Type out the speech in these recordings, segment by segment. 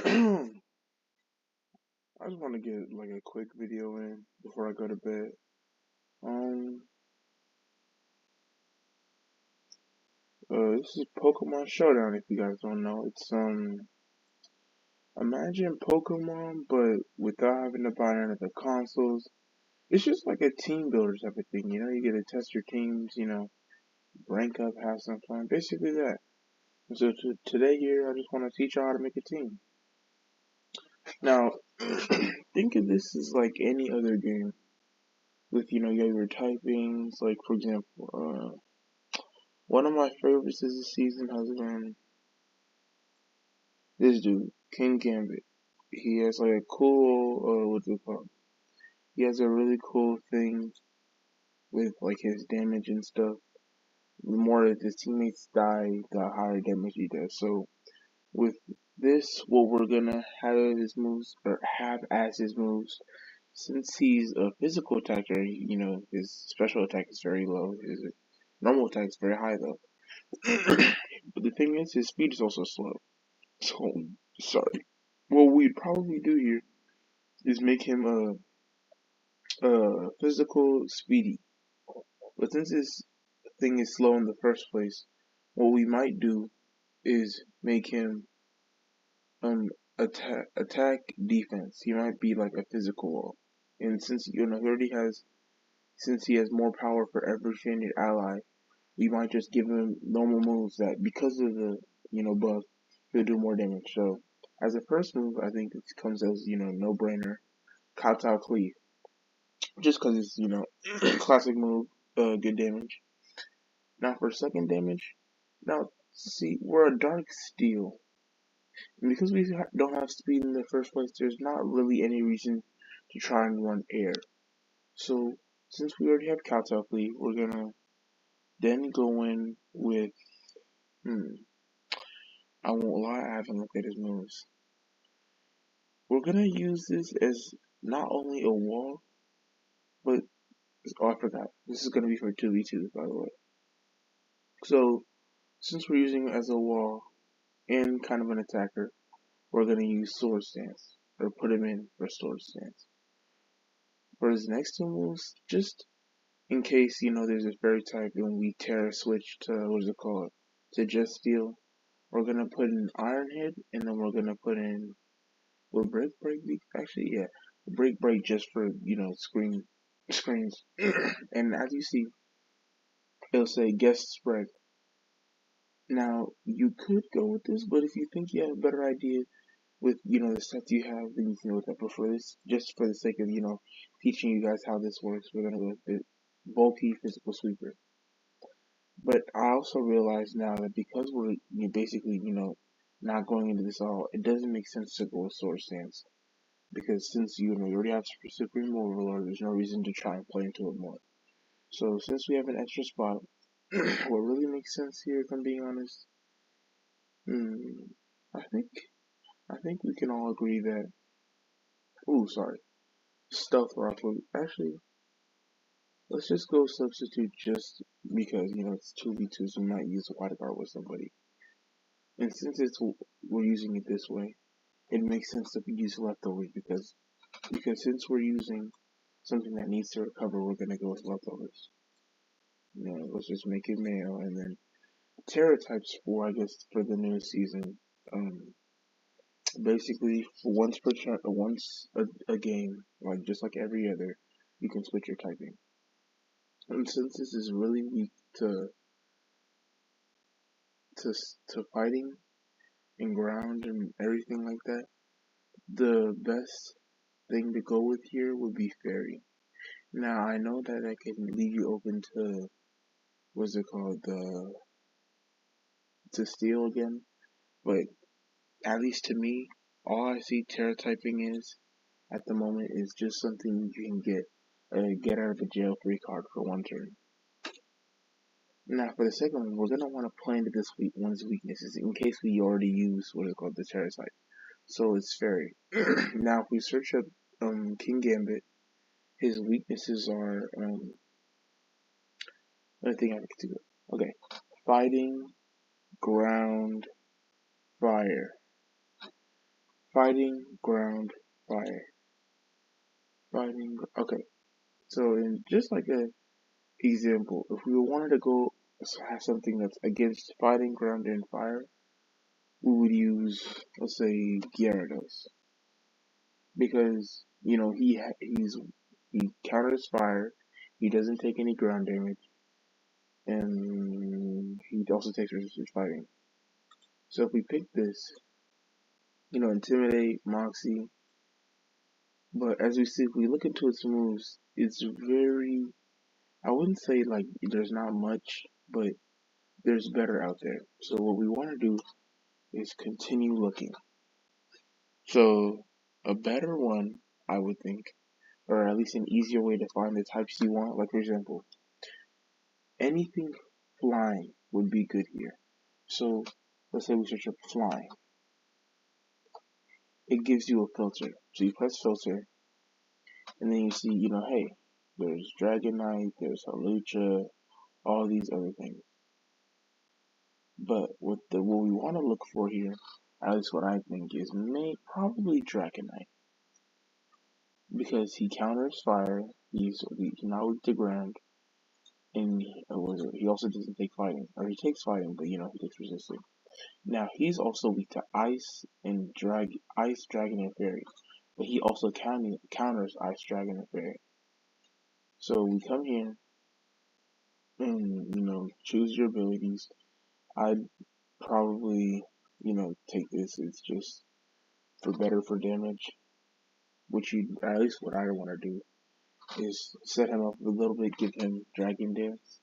I just want to get like a quick video in before I go to bed. Um, this is Pokemon Showdown. If you guys don't know, it's imagine Pokemon, but without having to buy any of the consoles. It's just like a team builder type of thing. You know, you get to test your teams. You know, rank up, have some fun. Basically that. And so today here, I just want to teach you how to make a team. Now, think of this as like any other game with your typings. Like for example, one of my favorites this season has been this dude, King Gambit. He has like a cool, what's it called? He has a really cool thing with like his damage and stuff. The more that his teammates die, the higher damage he does. So with this, what we're gonna have as his moves, since he's a physical attacker, his special attack is very low. His normal attack is very high though. But the thing is, his speed is also slow. So, sorry. What we'd probably do here is make him a physical speedy. But since this thing is slow in the first place, what we might do is make him attack defense. He might be like a physical wall. And since since he has more power for every stranded ally, we might just give him normal moves that because of the buff, he'll do more damage. So as a first move, I think it comes as no brainer. Kowtow Cleave, just because it's classic move, good damage. Now for second damage, now see we're a Dark Steel, and because we don't have speed in the first place, there's not really any reason to try and run air. So since we already have Kowtow Cleave, we're gonna then go in with I won't lie, I haven't looked at his moves. We're gonna use this as not only a wall, but I forgot. This is gonna be for 2v2s, by the way. So since we're using it as a wall and kind of an attacker, we're gonna use Sword Stance or put him in for Sword Stance. For his next two moves, just in case there's a fairy type and we Terra switch to what is it called to just steel, we're gonna put in Iron Head and then we're gonna put in will break be actually yeah break just for screens and as you see it'll say guest spread. Now you could go with this, but if you think you have a better idea with the sets you have, then you can go with that. But for this, just for the sake of teaching you guys how this works, we're gonna go with the bulky physical sweeper. But I also realize now that because we're basically not going into this all, it doesn't make sense to go with Sword Stance. Because since you already have Supreme Overlord, there's no reason to try and play into it more. So since we have an extra spot, what really makes sense here, if I'm being honest, I think we can all agree that. Ooh, sorry, Stealth Rifle. Actually, let's just go substitute just because it's 2v2, so we might use a wide guard with somebody. And since we're using it this way, it makes sense to use leftovers because since we're using something that needs to recover, we're gonna go with leftovers. Let's just make it male, and then Terra types for I guess for the new season. Basically, for once a game, like just like every other, you can switch your typing. And since this is really weak to fighting and ground and everything like that, the best thing to go with here would be Fairy. Now I know that I can leave you open to what's it called to steal again, but at least to me, all I see Terra typing is at the moment is just something you can get a get out of a jail free card for one turn. Now for the second one, we're gonna want to play into this one's weaknesses in case we already use what is called the Terra type. So it's Fairy. Now if we search up King Gambit, his weaknesses are I think I have to go. Okay, fighting, ground, fire. Fighting, ground, fire. Okay, so in just like a example, if we wanted to go have something that's against fighting, ground, and fire, we would use, let's say, Gyarados, because he counters fire, he doesn't take any ground damage, and he also takes resistance fighting. So if we pick this, intimidate, moxie, but as we see, if we look into its moves, it's very, I wouldn't say like there's not much, but there's better out there. So what we want to do is continue looking. So a better one, I would think, or at least an easier way to find the types you want. Like for example, anything flying would be good here. So let's say we search up flying. It gives you a filter. So you press filter, and then you see, hey, there's Dragonite, there's Halucha, all these other things. But what we want to look for here, at least what I think, is probably Dragonite, because he counters fire. He's not weak to ground, and he also doesn't take fighting, or he takes fighting, but he takes resistance. Now he's also weak to ice and ice, dragon, and fairy, but he also counters ice, dragon, and fairy. So we come here and choose your abilities. I'd probably take this. It's just for damage, which at least what I want to do is set him up a little bit, give him dragon dance,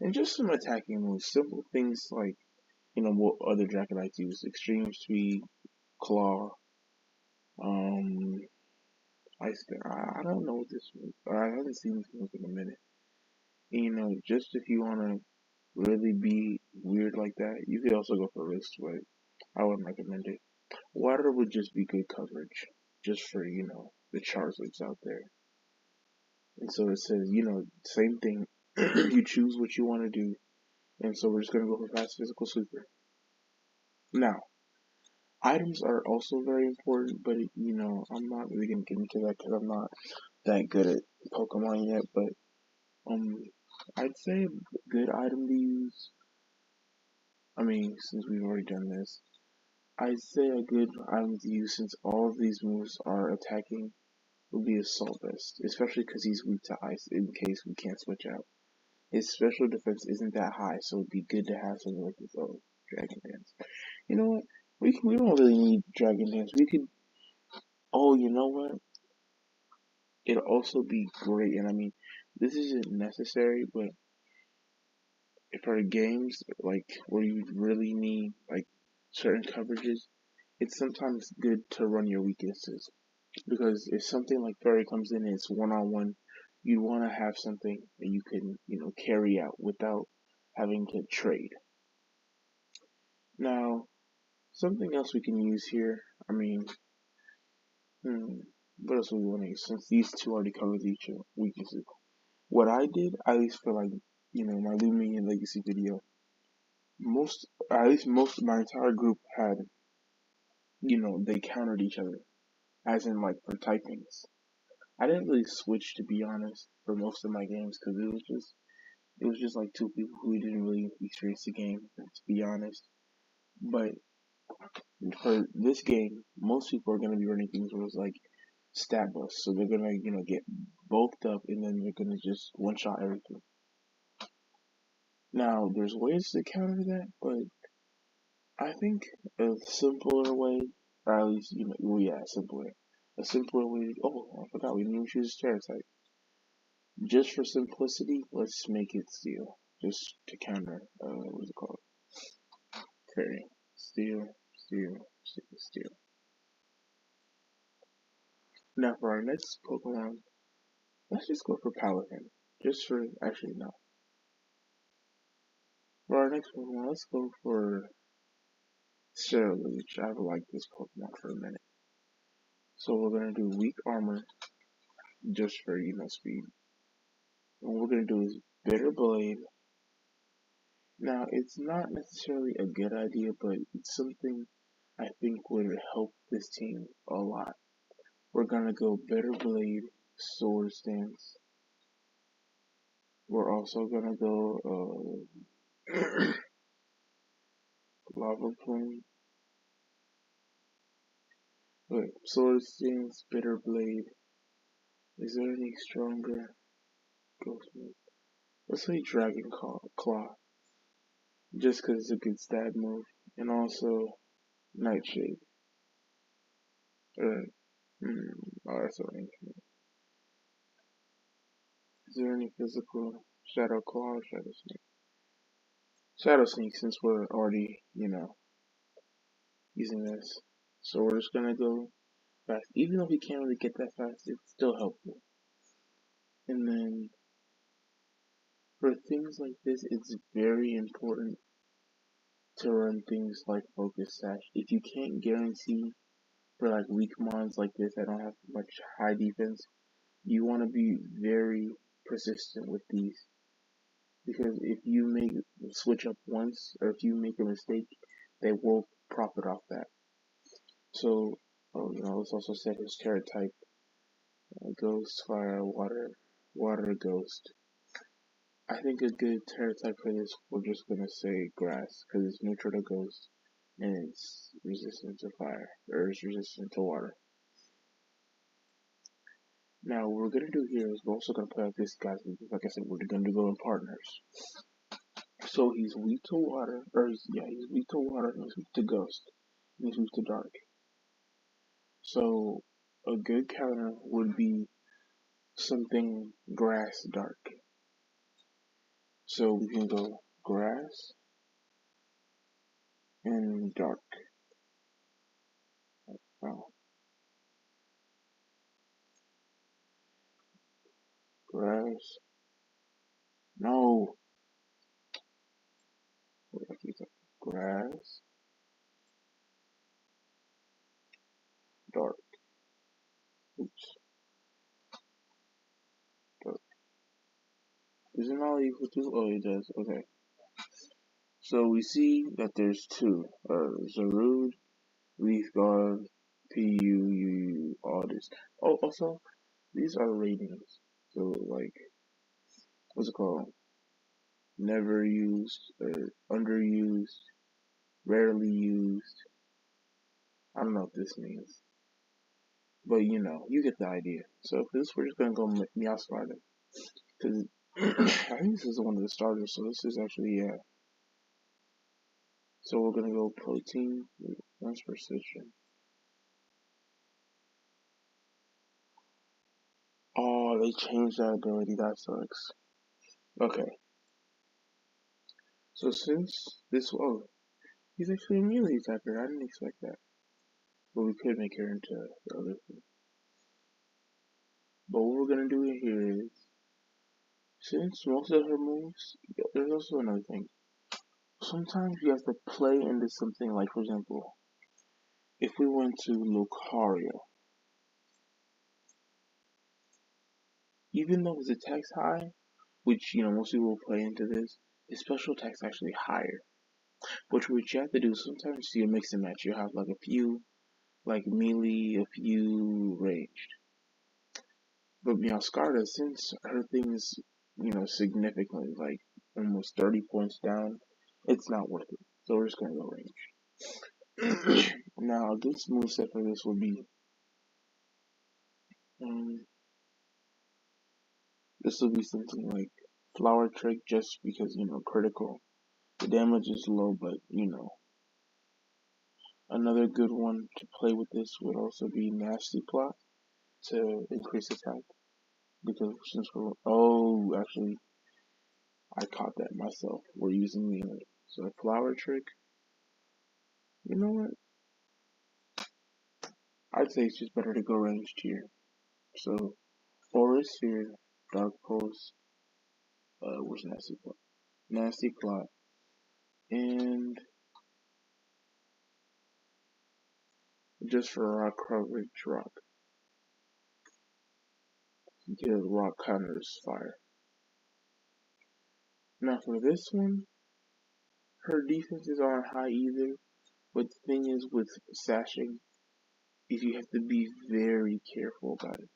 and just some attacking moves. Simple things like what other Draconites use: extreme speed, claw, um, ice. I don't know what this move. I haven't seen this move in a minute. And, just if you want to really be weird like that, you could also go for wrist, but I wouldn't recommend it. Water would just be good coverage, just for the Charizards out there. And so it says, same thing. You choose what you want to do, and so we're just gonna go for fast physical super. Now, items are also very important, but I'm not really gonna get into that because I'm not that good at Pokemon yet. But I'd say a good item to use. I mean, since we've already done this, I'd say a good item to use since all of these moves are attacking would be Assault Vest, especially because he's weak to ice in case we can't switch out. His special defense isn't that high, so it'd be good to have something like this. Oh, Dragon Dance. You know what? We don't really need Dragon Dance. We could. Oh, you know what? It'll also be great, and I mean, this isn't necessary, but for games like where you really need like certain coverages, it's sometimes good to run your weaknesses. Because if something like Fairy comes in and it's one-on-one, you want to have something that you can, carry out without having to trade. Now, something else we can use here, I mean, what else do we want to use? Since these two already covered each weaknesses. What I did, at least for like, my Lumion Legacy video, at least most of my entire group had, they countered each other, as in like for typings. I didn't really switch, to be honest, for most of my games because it was just like two people who didn't really experience the game, to be honest. But for this game, most people are gonna be running things where it's like stat bust, so they're gonna get bulked up and then they're gonna just one shot everything. Now there's ways to counter that, but I think a simpler way, or at least well, yeah, simpler. A simpler way. Oh, I forgot we didn't even choose a stereotype. Just for simplicity, let's make it steel. Just to counter, what's it called? Fairy. Steel, steel, steel, steel. Now for our next Pokemon, let's just go for Paladin. Actually, no. For our next Pokemon, let's go for Ceruledge. I've liked this Pokemon for a minute. So we're gonna do weak armor, just for, speed. And what we're gonna do is Bitter Blade. Now, it's not necessarily a good idea, but it's something I think would help this team a lot. We're gonna go Better Blade, Sword Stance. We're also gonna go Lava Plume. Wait, Sword Stance, Bitter Blade. Is there any stronger ghost move? Let's say Dragon Claw. Just because it's a good stab move. And also Nightshade. Oh, that's arrangement. Is there any physical Shadow Claw or Shadow Sneak? Shadow Sneak, since we're already, using this. So we're just gonna go fast. Even though we can't really get that fast, it's still helpful. And then for things like this, it's very important to run things like Focus Sash. If you can't guarantee for like weak mons like this that don't have much high defense, you want to be very persistent with these. Because if you make switch up once, or if you make a mistake, they will profit off that. So, let's also set his terror type. Ghost, fire, water, water, ghost. I think a good terror type for this, we're just gonna say grass, because it's neutral to ghost, and it's resistant to fire, or it's resistant to water. Now, what we're gonna do here is we're also gonna play out this guy. Like I said, we're gonna go in partners. So he's weak to water, he's weak to water, and he's weak to ghost, and he's weak to dark. So a good counter would be something grass dark. So we can go grass and dark. Oh. Grass. No. Grass. Dark. Oops. Dark. Is it all equal to? Oh, it does. Okay. So we see that there's two. Zarude, Leaf Guard, PU, all this. Oh, also, these are ratings. So, like, what's it called? Never used, or underused, rarely used. I don't know what this means. But you get the idea. So for this, we're just gonna go Meowscarada. Because I think this is one of the starters, so this is actually, yeah. So we're gonna go Protein, once Precision. Oh, they changed that ability, that sucks. Okay. So since this, he's actually a melee attacker, I didn't expect that. But we could make her into the other thing. But what we're gonna do here is, since most of her moves, there's also another thing. Sometimes you have to play into something like, for example, if we went to Lucario, even though his attack's high, which, most people will play into this, his special attack's actually higher. Which what you have to do, sometimes you mix and match. You have like a few, like melee, a few ranged. But Meowscarada, since her thing is, significantly, like almost 30 points down, it's not worth it. So we're just gonna go range. Now, a good moveset for this would be, this will be something like Flower Trick, just because, critical. The damage is low, but, Another good one to play with this would also be Nasty Plot to increase attack. Because since actually, I caught that myself. We're using melee. So Flower Trick, you know what? I'd say it's just better to go ranged here. So Aura Sphere, Dark Pulse, where's Nasty Plot? Nasty Plot, and just for rock coverage, rock. Get rock counters fire. Now for this one, her defenses aren't high either, But the thing is with sashing is you have to be very careful about it.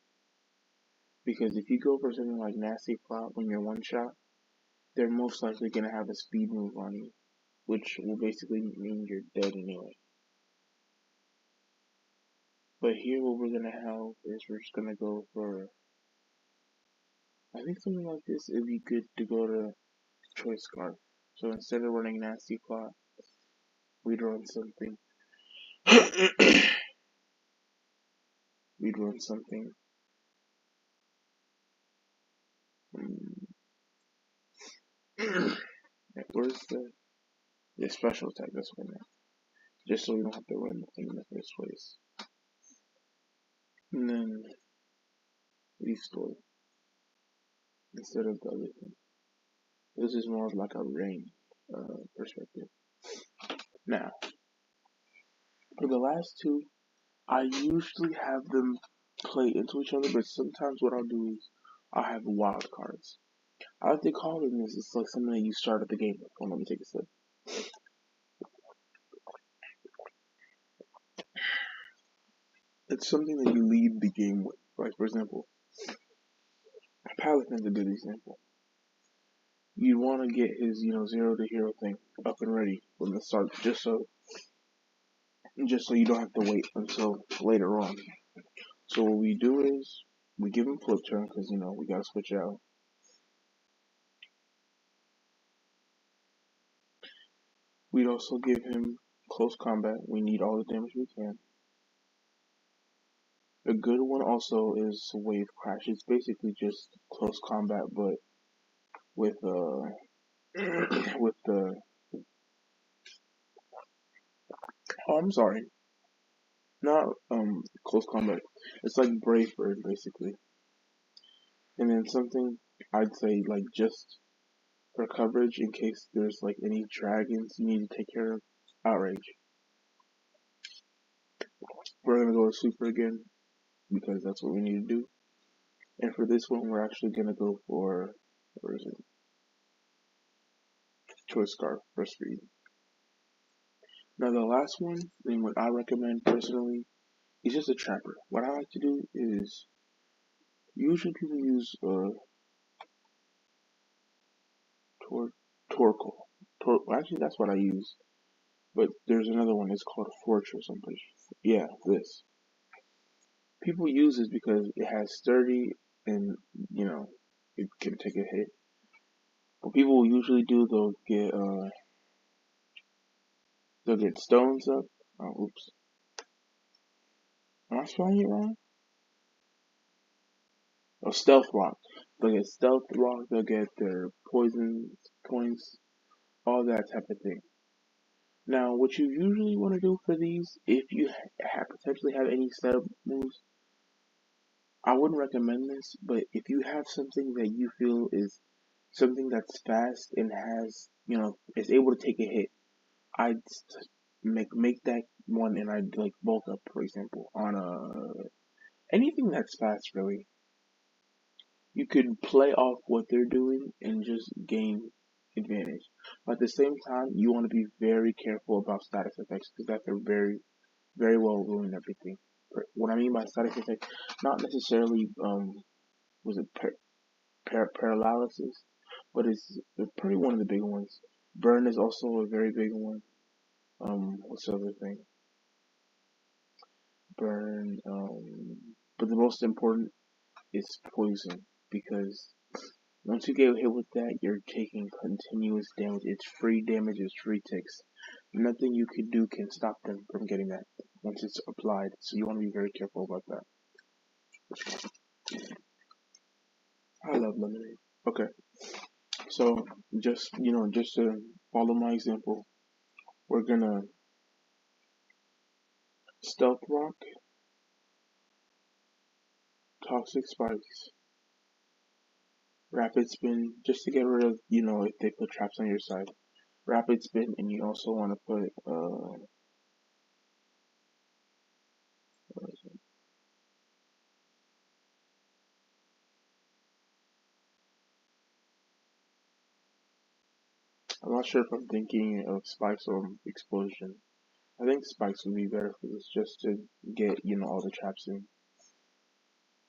Because if you go for something like Nasty Plot when you're one shot, they're most likely gonna have a speed move on you, which will basically mean you're dead anyway. But here what we're gonna have is we're just gonna go for, I think something like this, it'd be good to go to Choice Scarf. So instead of running Nasty Plot, we'd run something. we'd run something. Where's the special attack? This one now. Just so we don't have to run the thing in the first place. And then restore instead of the other thing. This is more of like a rain perspective. Now, for the last two, I usually have them play into each other, but sometimes what I'll do is I'll have wild cards. I like to call them this. It's like something that you start at the game with. Hold on, let me take a sip. It's something that you lead the game with. Like, for example, Paladin's a good example. You want to get his, 0 to hero thing up and ready from the start, just so you don't have to wait until later on. So what we do is we give him flip turn because we gotta switch out. We'd also give him close combat. We need all the damage we can. A good one also is Wave Crash. It's basically just close combat, but with with the I'm sorry, not close combat. It's like Brave Bird basically. And then something I'd say like just for coverage in case there's like any dragons you need to take care of. Outrage. We're gonna go to super again because that's what we need to do. And for this one, we're actually gonna go for, where is it? Choice Scarf for speed. Now the last one, and what I recommend personally, is just a trapper. What I like to do is usually people use Torkoal. Actually, that's what I use. But there's another one. It's called Fortress. I'm pretty sure. Yeah, this. People use this because it has sturdy and it can take a hit. What people will usually do, they'll get stones up. Oh, oops. Am I spelling it wrong? Oh, stealth rock. They'll get stealth rock. They'll get their poison points, all that type of thing. Now, what you usually want to do for these, if you potentially have any setup moves, I wouldn't recommend this. But if you have something that you feel is something that's fast and has, is able to take a hit, I'd make that one, and I'd like bulk up, for example, on anything that's fast, really. You could play off what they're doing and just gain advantage. But at the same time, you want to be very careful about status effects because that could very, very well ruin everything. What I mean by status effect, not necessarily was it paralysis, but it's pretty one of the big ones. Burn is also a very big one. What's the other thing? Burn. But the most important is poison because once you get hit with that, you're taking continuous damage. It's free damage, it's free ticks. Nothing you can do can stop them from getting that once it's applied. So you want to be very careful about that. I love lemonade. Okay, so just to follow my example, we're gonna stealth rock, toxic spikes, rapid spin, just to get rid of if they put traps on your side. Rapid spin, and you also want to put I'm not sure if I'm thinking of spikes or explosion. I think spikes would be better for this, just to get, all the traps in.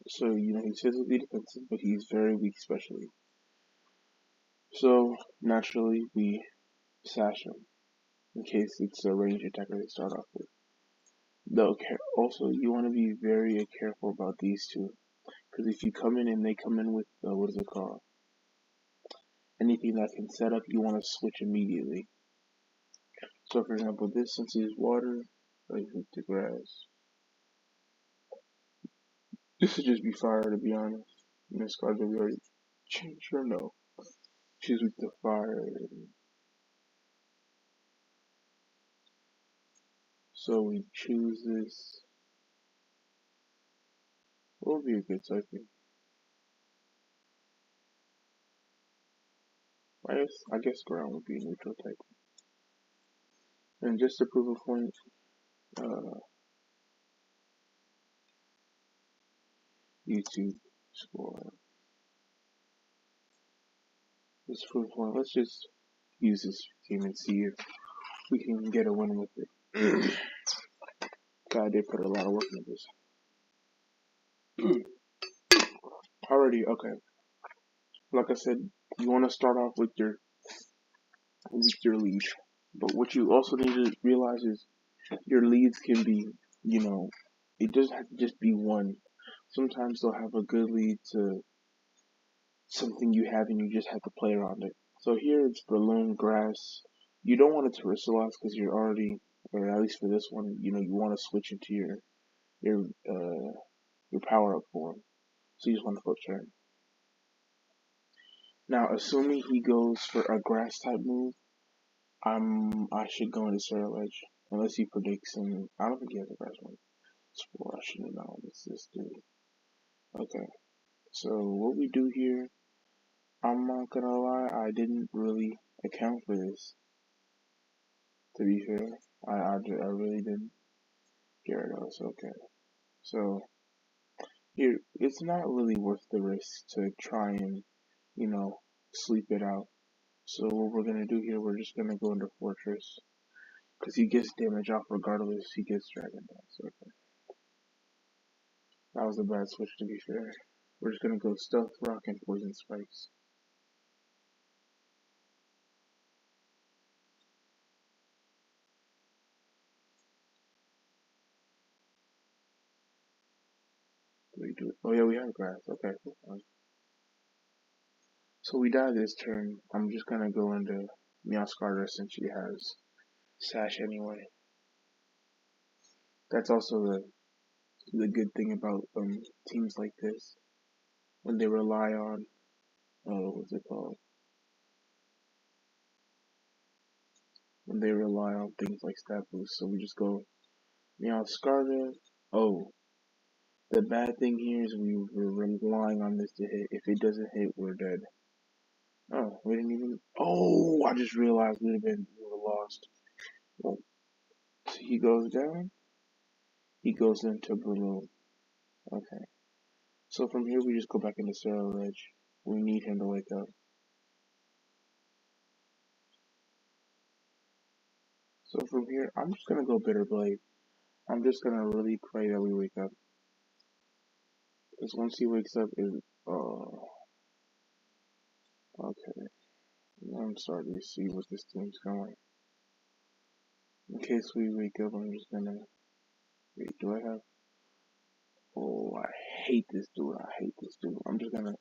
So, he's physically defensive, but he's very weak specially. So, naturally, we sash him, in case it's a range attacker they start off with. Though, also, you want to be very careful about these two. Because if you come in and they come in with, what is it called? Anything that can set up, you want to switch immediately. So, for example, this, since he's water, like with the grass. This would just be fire, to be honest. Miss cards that we already changed her, no. She's with the fire. So we choose this. What would be a good typing? I guess ground would be a neutral type. And just to prove a point, YouTube score. Just prove a point. Let's just use this team and see if we can get a win with it. God, they put a lot of work into this. Already, okay. Like I said, you want to start off with your lead. But what you also need to realize is your leads can be, it doesn't have to just be one. Sometimes they'll have a good lead to something you have and you just have to play around it. So here it's balloon, grass. You don't want it to Rissalas because you're already, or at least for this one, you want to switch into your power up form. So you just want to flip turn. Now, assuming he goes for a grass type move, I should go into Sarah Edge. Unless he predicts him. I don't think he has a grass move. Spore, I should have known. What's this do? Okay. So what we do here, I'm not gonna lie, I didn't really account for this. To be fair, I really didn't. Gyarados, okay. So here, it's not really worth the risk to try and, sleep it out. So what we're gonna do here, we're just gonna go into Fortress. Because he gets damage off regardless, he gets Dragon Dance, okay. That was a bad switch to be fair. We're just gonna go Stealth Rock and Poison Spikes. Do we do it? Oh yeah, we have grass. Okay, cool. So we die this turn. I'm just gonna go into Meowscarter since she has Sash anyway. That's also the good thing about teams like this. When they rely on what's it called? When they rely on things like stat boost. So we just go Meowscarter. Oh, the bad thing here is we're relying on this to hit. If it doesn't hit, we're dead. Oh, we didn't even. Oh, I just realized we would have lost. Well, so he goes down. He goes into Balloon. Okay. So from here, we just go back into Sarah Edge. We need him to wake up. So from here, I'm just gonna go Bitter Blade. I'm just gonna really pray that we wake up. Because once he wakes up, okay. I'm starting to see what this team's going. In case we wake up, I'm just gonna. Wait, do I have. Oh, I hate this dude. I hate this dude. I'm just gonna.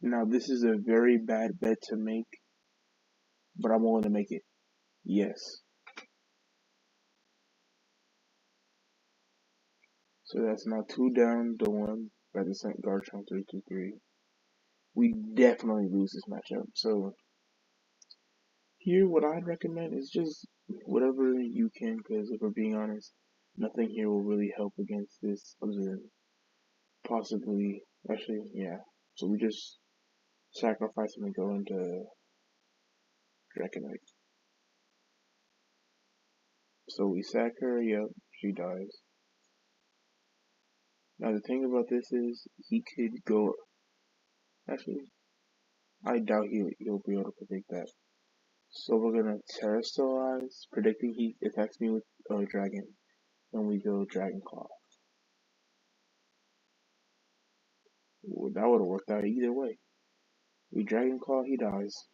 Now, this is a very bad bet to make, but I'm willing to make it. Yes. So that's now 2 down to 1 by the St. Garchomp 3-3. We definitely lose this matchup. So here, what I'd recommend is just whatever you can, because if we're being honest, nothing here will really help against this other than possibly, actually, yeah. So we just sacrifice him and go into Draconite. So we sack her, yep, she dies. Now the thing about this is, he could go, actually, I doubt he'll be able to predict that. So we're gonna terrestrialize, predicting he attacks me with a dragon. Then we go Dragon Claw. Ooh, that would have worked out either way. We Dragon Claw, he dies.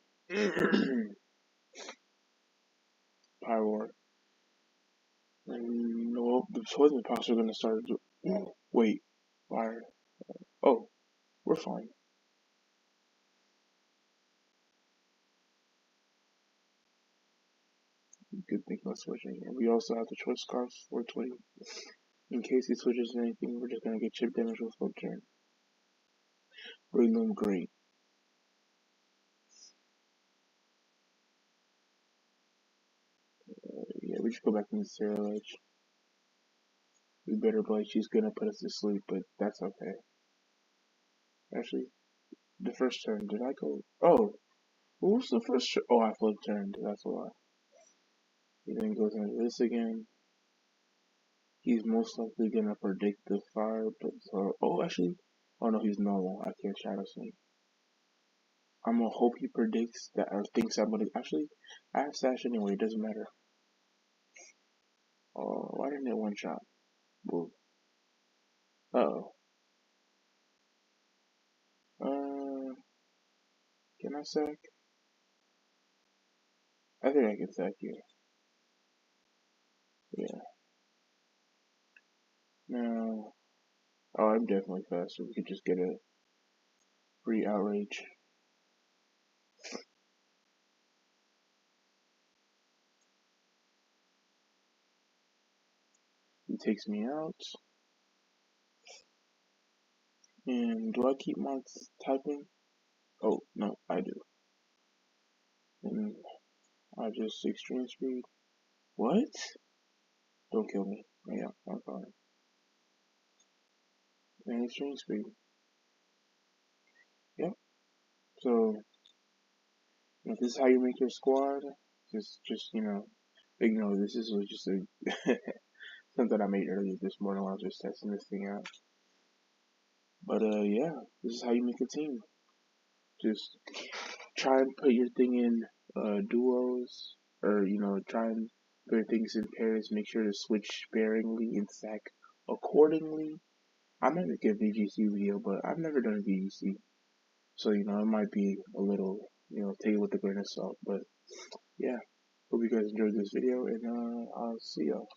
Pyroar. And no, the poison pops are gonna start. Wait, fire. Oh, we're fine. Good thing about switching. And we also have the choice scarf for 20. In case he switches anything, we're just gonna get chip damage with full turn. Breloom, great. Yeah, we just go back into Zero Edge. We better believe she's gonna put us to sleep, but that's okay. Actually, the first turn, did I go? Oh, what was the first turn? Oh, I flip turned. That's a lot. He then goes into this again. He's most likely gonna predict the fire, but oh, actually, oh no, he's normal. I can't Shadow Sneak. I'm gonna hope he predicts that or thinks I'm gonna. Actually, I have Sash anyway. It doesn't matter. Oh, why didn't it one shot? Whoa. Uh oh. Can I sack? I think I can sack here. Yeah. Now, oh, I'm definitely faster. We could just get a free outrage. He takes me out. And do I keep my typing? Oh, no, I do. And I just extreme speed. What? Don't kill me. Yeah, I'm fine. And extreme speed. Yep. So, if this is how you make your squad, just ignore this. This was just a something I made earlier this morning while I was just testing this thing out. But yeah, this is how you make a team. Just try and put your thing in duos, or try and put your things in pairs. Make sure to switch sparingly and stack accordingly. I might make a VGC video, but I've never done a VGC, so it might be a little take it with a grain of salt. But yeah, hope you guys enjoyed this video, and I'll see y'all.